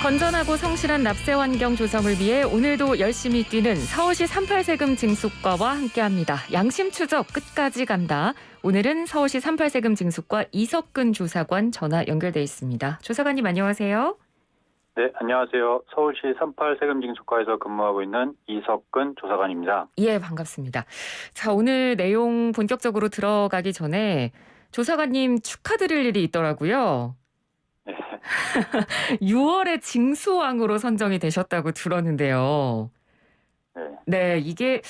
건전하고 성실한 납세 환경 조성을 위해 오늘도 열심히 뛰는 서울시 38세금 징수과와 함께합니다. 양심 추적 끝까지 간다. 오늘은 서울시 38세금 징수과 이석근 조사관 전화 연결돼 있습니다. 조사관님 안녕하세요. 네, 안녕하세요. 서울시 38세금 징수과에서 근무하고 있는 이석근 조사관입니다. 예, 반갑습니다. 자, 오늘 내용 본격적으로 들어가기 전에 조사관님 축하드릴 일이 있더라고요. 네. 6월에 징수왕으로 선정이 되셨다고 들었는데요. 네. 네, 이게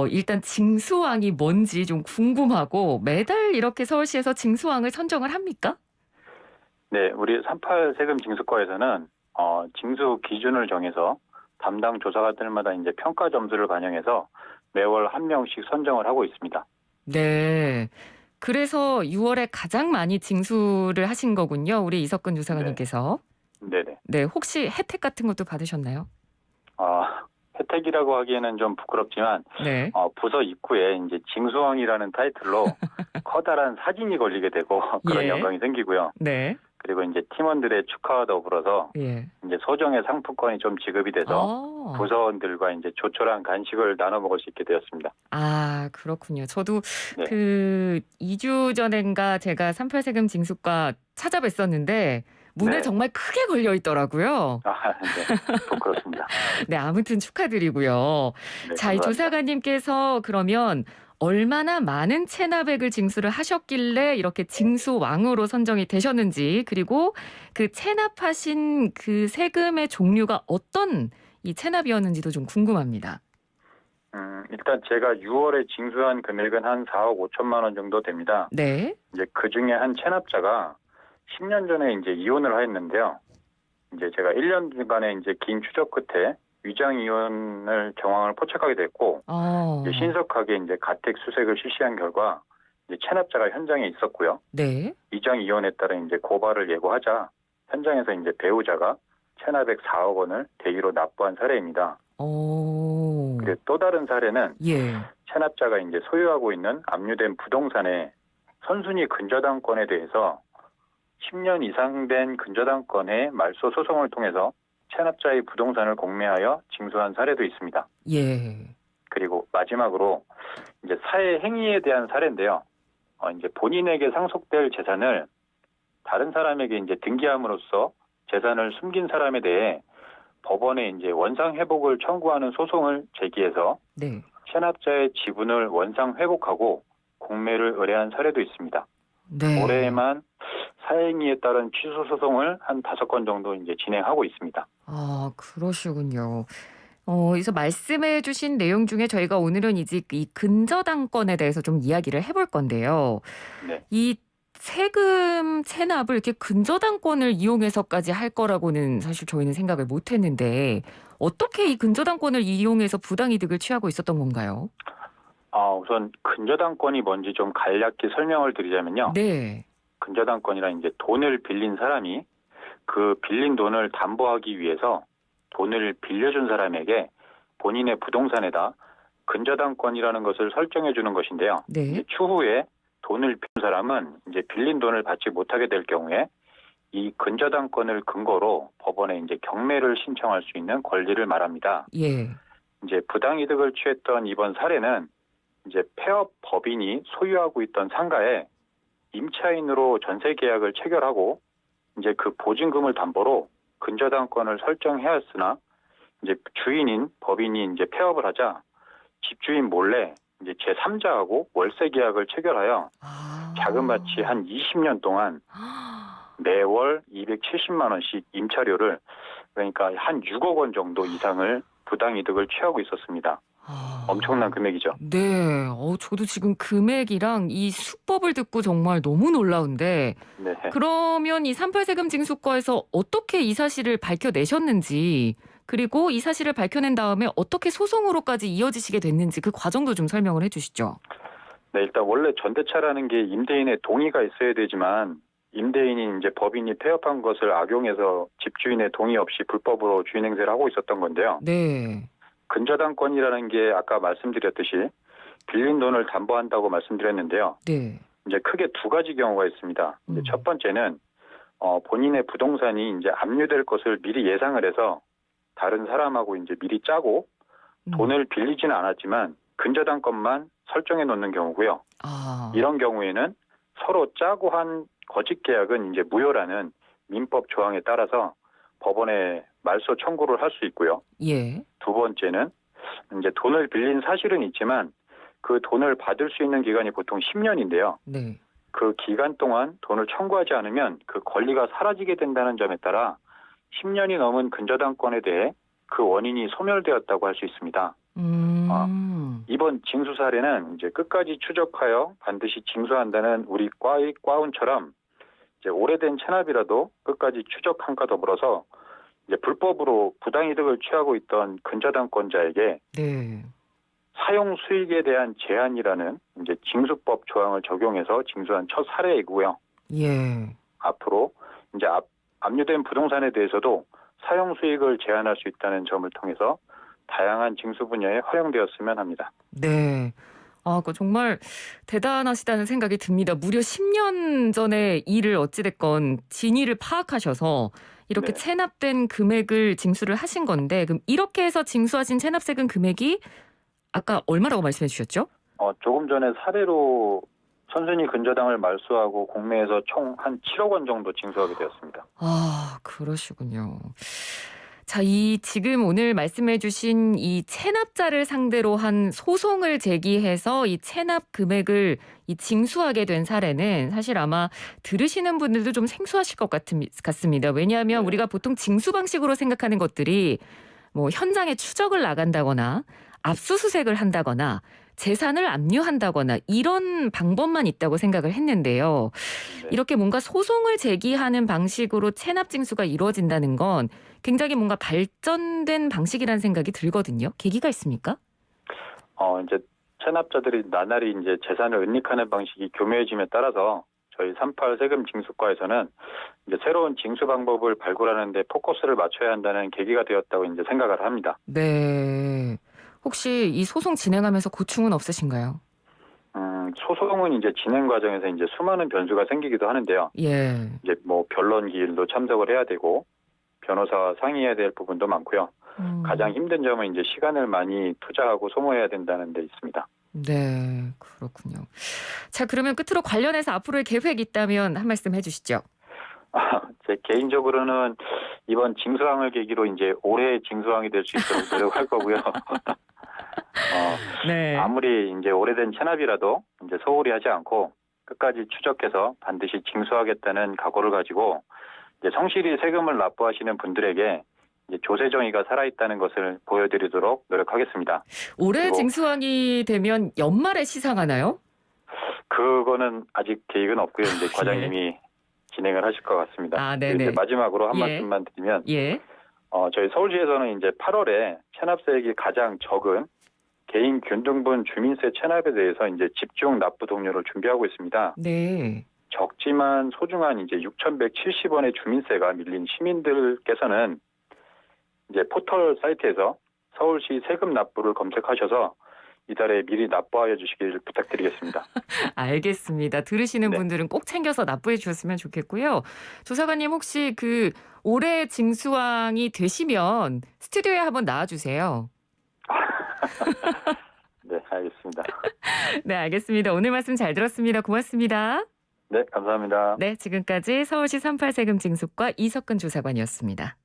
일단 징수왕이 뭔지 좀 궁금하고 매달 이렇게 서울시에서 징수왕을 선정을 합니까? 네, 우리 38세금 징수과에서는 징수 기준을 정해서 담당 조사관들마다 이제 평가 점수를 반영해서 매월 한 명씩 선정을 하고 있습니다. 네. 그래서 6월에 가장 많이 징수를 하신 거군요. 우리 이석근 조사관님께서. 네네. 네, 혹시 혜택 같은 것도 받으셨나요? 혜택이라고 하기에는 좀 부끄럽지만 네. 부서 입구에 이제 징수왕이라는 타이틀로 커다란 사진이 걸리게 되고 그런 예. 영광이 생기고요. 네. 그리고 이제 팀원들의 축하와 더불어서 예. 이제 소정의 상품권이 좀 지급이 돼서 부서원들과 이제 조촐한 간식을 나눠 먹을 수 있게 되었습니다. 아, 그렇군요. 저도 네. 2주 전인가 제가 38세금 징수과 찾아뵀었는데 문에 네. 정말 크게 걸려 있더라고요. 네. 그렇습니다. 네, 아무튼 축하드리고요. 네, 자, 이 감사합니다. 조사관님께서 그러면 얼마나 많은 체납액을 징수를 하셨길래 이렇게 징수왕으로 선정이 되셨는지, 그리고 그 체납하신 그 세금의 종류가 어떤 이 체납이었는지도 좀 궁금합니다. 일단 제가 6월에 징수한 금액은 한 4억 5천만 원 정도 됩니다. 네. 이제 그 중에 한 체납자가 10년 전에 이제 이혼을 하였는데요. 이제 제가 1년간의 이제 긴 추적 끝에 위장 이혼을 정황을 포착하게 됐고, 이제 신속하게 이제 가택 수색을 실시한 결과 이제 체납자가 현장에 있었고요. 네. 위장 이혼에 따라 이제 고발을 예고하자 현장에서 이제 배우자가 체납액 4억 원을 대기로 납부한 사례입니다. 그리고 또 다른 사례는 예. 체납자가 이제 소유하고 있는 압류된 부동산의 선순위 근저당권에 대해서 10년 이상 된 근저당권의 말소 소송을 통해서 체납자의 부동산을 공매하여 징수한 사례도 있습니다. 예. 그리고 마지막으로 이제 사회 행위에 대한 사례인데요. 이제 본인에게 상속될 재산을 다른 사람에게 이제 등기함으로써 재산을 숨긴 사람에 대해 법원에 이제 원상 회복을 청구하는 소송을 제기해서 네. 체납자의 지분을 원상 회복하고 공매를 의뢰한 사례도 있습니다. 네. 올해에만 사행위에 따른 취소 소송을 한 5건 정도 이제 진행하고 있습니다. 아, 그러시군요. 그래서 말씀해 주신 내용 중에 저희가 오늘은 이제 이 근저당권에 대해서 좀 이야기를 해볼 건데요. 네. 이 세금 체납을 이렇게 근저당권을 이용해서까지 할 거라고는 사실 저희는 생각을 못 했는데 어떻게 이 근저당권을 이용해서 부당이득을 취하고 있었던 건가요? 우선 근저당권이 뭔지 좀 간략히 설명을 드리자면요. 네. 근저당권이란 이제 돈을 빌린 사람이 그 빌린 돈을 담보하기 위해서 돈을 빌려준 사람에게 본인의 부동산에다 근저당권이라는 것을 설정해 주는 것인데요. 네. 이제 추후에 돈을 빌린 사람은 이제 빌린 돈을 받지 못하게 될 경우에 이 근저당권을 근거로 법원에 이제 경매를 신청할 수 있는 권리를 말합니다. 예. 이제 부당이득을 취했던 이번 사례는 이제 폐업 법인이 소유하고 있던 상가에 임차인으로 전세 계약을 체결하고 이제 그 보증금을 담보로 근저당권을 설정해왔으나 이제 주인인 법인이 이제 폐업을 하자 집주인 몰래 이제 제3자하고 월세 계약을 체결하여 자그마치 한 20년 동안 매월 270만 원씩 임차료를 그러니까 한 6억 원 정도 이상을 부당이득을 취하고 있었습니다. 엄청난 금액이죠. 네. 저도 지금 금액이랑 이 수법을 듣고 정말 너무 놀라운데 네. 그러면 이 38세금 징수과에서 어떻게 이 사실을 밝혀내셨는지 그리고 이 사실을 밝혀낸 다음에 어떻게 소송으로까지 이어지시게 됐는지 그 과정도 좀 설명을 해주시죠. 네, 일단 원래 전대차라는 게 임대인의 동의가 있어야 되지만 임대인이 이제 법인이 폐업한 것을 악용해서 집주인의 동의 없이 불법으로 주인 행세를 하고 있었던 건데요. 네. 근저당권이라는 게 아까 말씀드렸듯이 빌린 돈을 담보한다고 말씀드렸는데요. 네. 이제 크게 두 가지 경우가 있습니다. 이제 첫 번째는 본인의 부동산이 이제 압류될 것을 미리 예상을 해서 다른 사람하고 이제 미리 짜고 돈을 빌리지는 않았지만 근저당권만 설정해 놓는 경우고요. 아, 이런 경우에는 서로 짜고 한 거짓 계약은 이제 무효라는 민법 조항에 따라서 법원에 말소 청구를 할 수 있고요. 예. 두 번째는 이제 돈을 빌린 사실은 있지만 그 돈을 받을 수 있는 기간이 보통 10년인데요. 네. 그 기간 동안 돈을 청구하지 않으면 그 권리가 사라지게 된다는 점에 따라 10년이 넘은 근저당권에 대해 그 원인이 소멸되었다고 할 수 있습니다. 이번 징수 사례는 이제 끝까지 추적하여 반드시 징수한다는 우리 과운처럼 이제 오래된 체납이라도 끝까지 추적함과 더불어서 이제 불법으로 부당이득을 취하고 있던 근저당권자에게 네. 사용 수익에 대한 제한이라는 이제 징수법 조항을 적용해서 징수한 첫 사례이고요. 예. 앞으로 이제 압류된 부동산에 대해서도 사용 수익을 제한할 수 있다는 점을 통해서 다양한 징수 분야에 활용되었으면 합니다. 네. 아, 그 정말 대단하시다는 생각이 듭니다. 무려 10년 전에 일을 어찌됐건 진위를 파악하셔서 이렇게 네. 체납된 금액을 징수를 하신 건데, 그럼 이렇게 해서 징수하신 체납세금 금액이 아까 얼마라고 말씀해 주셨죠? 조금 전에 사례로 선순위 근저당을 말소하고 공매에서 총 한 7억 원 정도 징수하게 되었습니다. 아, 그러시군요. 자, 이 지금 오늘 말씀해 주신 이 체납자를 상대로 한 소송을 제기해서 이 체납 금액을 이 징수하게 된 사례는 사실 아마 들으시는 분들도 좀 생소하실 것 같습니다. 왜냐하면 네. 우리가 보통 징수 방식으로 생각하는 것들이 뭐 현장에 추적을 나간다거나 압수수색을 한다거나 재산을 압류한다거나 이런 방법만 있다고 생각을 했는데요. 네. 이렇게 뭔가 소송을 제기하는 방식으로 체납 징수가 이루어진다는 건 굉장히 뭔가 발전된 방식이라는 생각이 들거든요. 계기가 있습니까? 이제 체납자들이 나날이 이제 재산을 은닉하는 방식이 교묘해짐에 따라서 저희 38 세금 징수과에서는 이제 새로운 징수 방법을 발굴하는 데 포커스를 맞춰야 한다는 계기가 되었다고 이제 생각을 합니다. 네. 혹시 이 소송 진행하면서 고충은 없으신가요? 소송은 이제 진행 과정에서 이제 수많은 변수가 생기기도 하는데요. 예. 이제 뭐 변론 기일도 참석을 해야 되고 변호사와 상의해야 될 부분도 많고요. 가장 힘든 점은 이제 시간을 많이 투자하고 소모해야 된다는 데 있습니다. 네, 그렇군요. 자, 그러면 끝으로 관련해서 앞으로의 계획이 있다면 한 말씀 해주시죠. 제 개인적으로는 이번 징수항을 계기로 이제 올해 징수항이 될 수 있도록 노력할 거고요. 네. 아무리 이제 오래된 체납이라도 이제 소홀히 하지 않고 끝까지 추적해서 반드시 징수하겠다는 각오를 가지고 이제 성실히 세금을 납부하시는 분들에게 이제 조세정의가 살아있다는 것을 보여드리도록 노력하겠습니다. 올해 그리고 징수항이 되면 연말에 시상하나요? 그거는 아직 계획은 없고요. 이제 과장님이 진행을 하실 것 같습니다. 아, 네네. 이제 마지막으로 한 예. 말씀만 드리면 예. 저희 서울시에서는 이제 8월에 체납세액이 가장 적은 개인 균등분 주민세 체납에 대해서 이제 집중 납부 동료를 준비하고 있습니다. 네. 적지만 소중한 이제 6,170원의 주민세가 밀린 시민들께서는 이제 포털 사이트에서 서울시 세금 납부를 검색하셔서 이달에 미리 납부하여 주시길 부탁드리겠습니다. 알겠습니다. 들으시는 네. 분들은 꼭 챙겨서 납부해 주셨으면 좋겠고요. 조사관님 혹시 그 올해 징수왕이 되시면 스튜디오에 한번 나와주세요. 네, 알겠습니다. 네, 알겠습니다. 오늘 말씀 잘 들었습니다. 고맙습니다. 네, 감사합니다. 네, 지금까지 서울시 38세금 징수과 이석근 조사관이었습니다.